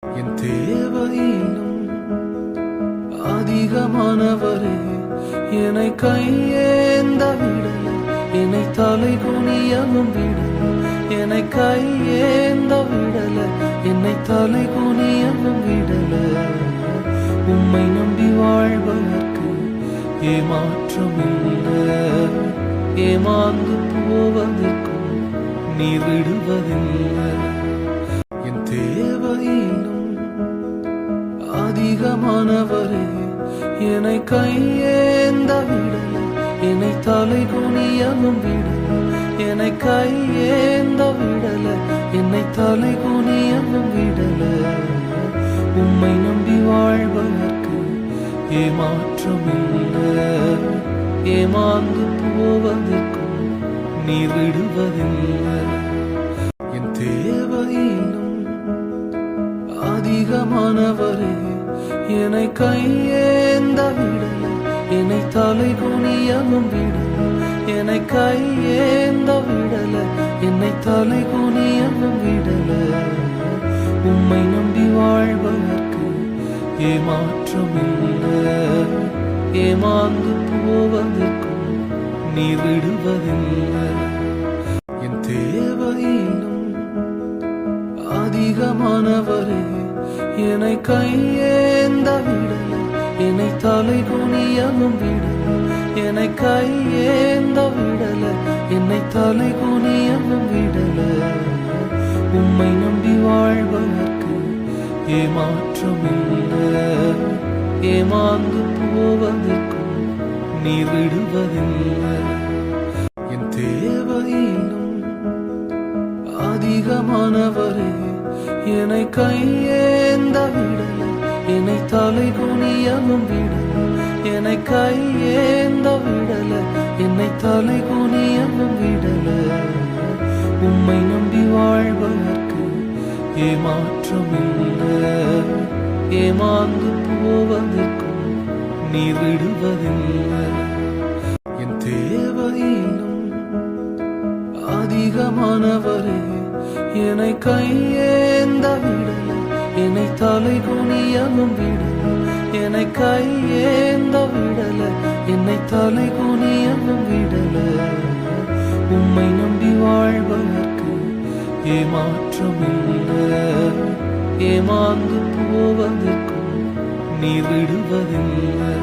என் தேவையிலும் அதிகமானவரே, என்னை கையேந்த விடல, என்னை தலை குனியவும் விடல, என்னை கையேந்த விடல, என்னை தலை குனியவும் விடல. உம்மை நம்பி வாழ்வதற்கு ஏமாற்றமில்லை, ஏமாந்து போவதற்கும் நீ விடுவதில்லை. என் தேவையிலும் அதிகமானவரே, என்னை கையேந்த விடல, என்னை தலை குனியவும் விடல, என்னை கையேந்த விடல, என்னை தலை குனியவும் விடல. உம்மை நம்பி வாழ்வதற்கு ஏமாற்றமில்லை, ஏமாந்து போவதற்கும் நீ விடுவதில்லை. என் தேவையிலும் அதிகமானவரே, என்னை கையேந்த விடல, என்னை தலை குனியவும் விடல, என்னை கையேந்த விடல, என்னை தலை குனியவும் விடல. உம்மை நம்பி வாழ்வதற்கு ஏமாற்றமில்லை, ஏமாந்து போவதற்கும் நீ விடுவதில்லை. என் தேவையிலும் அதிகமானவரே, என்னை கையேந்த விடல, என்னை தலை குனியவும் விடல, என்னை கையேந்த விடல, என்னை தலை குனியவும் விடல. உம்மை நம்பி வாழ்வதற்கு ஏமாற்றமில்லை, ஏமாந்து போவதற்கும் நீ விடுவதில்லை. என் தேவையிலும் அதிகமானவரே, என்னை கையேந்த விடல, என்னை தலை குனியவும் விடல, என்னை கையேந்த விடல, என்னை தலை குனியவும் விடல. உம்மை நம்பி வாழ்வதற்கு ஏமாற்றமில்லை, ஏமாந்து போவதற்கும் நீ விடுவதில்லை. என் தேவையிலும் அதிகமானவரே, என்னை கையேந்த விடல, என்னை தலை குனியவும் விடல, என்னை கையேந்த விடல, என்னை தலை குனியவும் விடல. உம்மை நம்பி வாழ்வதற்கு ஏமாற்றமில்லை, ஏமாந்து போவதற்கும் நீ விடுவதில்லை.